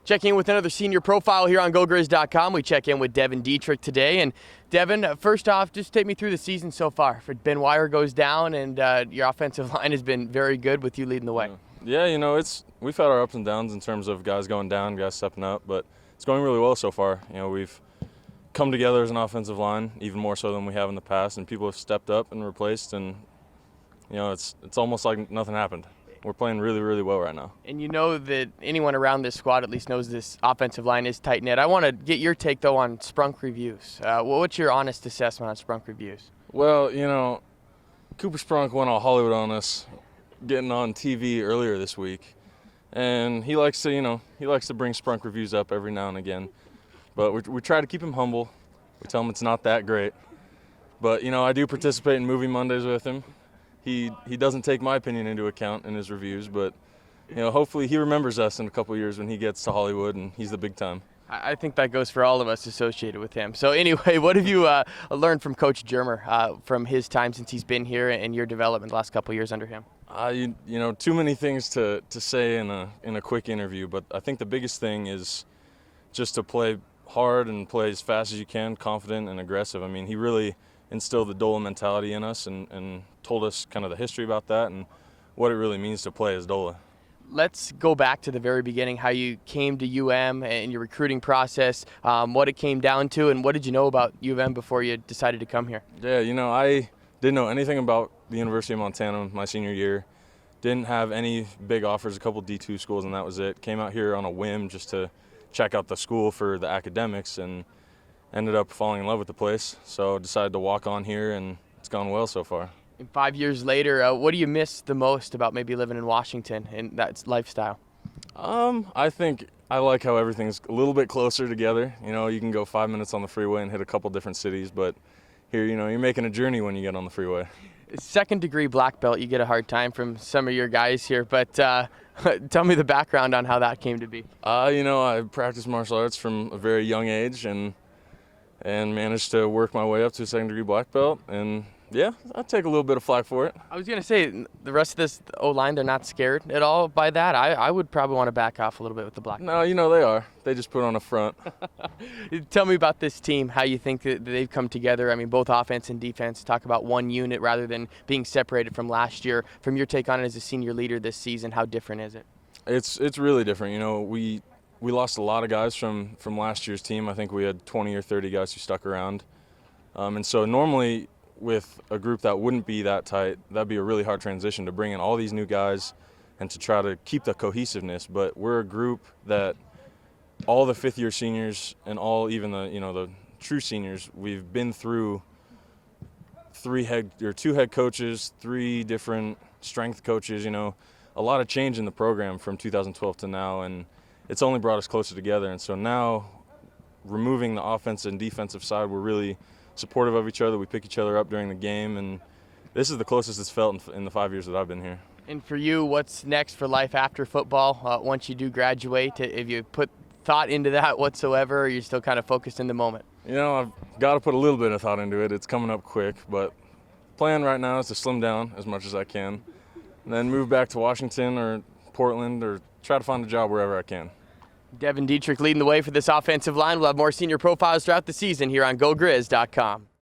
Checking in with another senior profile here on GoGrizz.com. We check in with Devon Dietrich today. And Devon, first off, just take me through the season so far. Ben Wire goes down, and your offensive line has been very good with you leading the way. Yeah, we've had our ups and downs in terms of guys going down, guys stepping up, but it's going really well so far. We've come together as an offensive line, even more so than we have in the past, and people have stepped up and replaced, and it's almost like nothing happened. We're playing really, really well right now. And you know that anyone around this squad at least knows this offensive line is tight-knit. I want to get your take, though, on Sprunk reviews. What's your honest assessment on Sprunk reviews? Well, Cooper Sprunk went all Hollywood on us getting on TV earlier this week. And he likes to bring Sprunk reviews up every now and again. But we try to keep him humble. We tell him it's not that great. But, I do participate in Movie Mondays with him. He doesn't take my opinion into account in his reviews, but hopefully he remembers us in a couple of years when he gets to Hollywood and he's the big time. I think that goes for all of us associated with him. So anyway, what have you learned from Coach Germer from his time since he's been here and your development the last couple of years under him? Too many things to say in a quick interview, but I think the biggest thing is just to play hard and play as fast as you can, confident and aggressive. He really instilled the Dola mentality in us and told us kind of the history about that and what it really means to play as Dola. Let's go back to the very beginning, how you came to UM and your recruiting process, what it came down to, and what did you know about UM before you decided to come here? Yeah, I didn't know anything about the University of Montana my senior year. Didn't have any big offers, a couple D2 schools, and that was it. Came out here on a whim just to check out the school for the academics and ended up falling in love with the place. So decided to walk on here, and it's gone well so far. And 5 years later, what do you miss the most about maybe living in Washington and that lifestyle? I think I like how everything's a little bit closer together. You can go 5 minutes on the freeway and hit a couple different cities, but here, you're making a journey when you get on the freeway. Second-degree black belt, you get a hard time from some of your guys here, but tell me the background on how that came to be. I practiced martial arts from a very young age and managed to work my way up to a second-degree black belt, and yeah, I'll take a little bit of flack for it. I was going to say, the rest of this O-line, they're not scared at all by that. I would probably want to back off a little bit with the black belt. No, they are. They just put on a front. Tell me about this team, how you think that they've come together. Both offense and defense, talk about one unit rather than being separated from last year. From your take on it as a senior leader this season, how different is it? It's really different. We lost a lot of guys from last year's team. I think we had 20 or 30 guys who stuck around. And so normally with a group that wouldn't be that tight, that'd be a really hard transition to bring in all these new guys and to try to keep the cohesiveness. But we're a group that all the fifth-year seniors and all even the true seniors, we've been through two head coaches, 3 different strength coaches, a lot of change in the program from 2012 to now, and it's only brought us closer together. And so now, removing the offensive and defensive side, we're really supportive of each other. We pick each other up during the game, and this is the closest it's felt in the 5 years that I've been here. And for you, what's next for life after football? Once you do graduate, have you put thought into that whatsoever, or are you still kind of focused in the moment? I've got to put a little bit of thought into it. It's coming up quick, but plan right now is to slim down as much as I can, and then move back to Washington or Portland or try to find a job wherever I can. Devon Dietrich leading the way for this offensive line. We'll have more senior profiles throughout the season here on GoGrizz.com.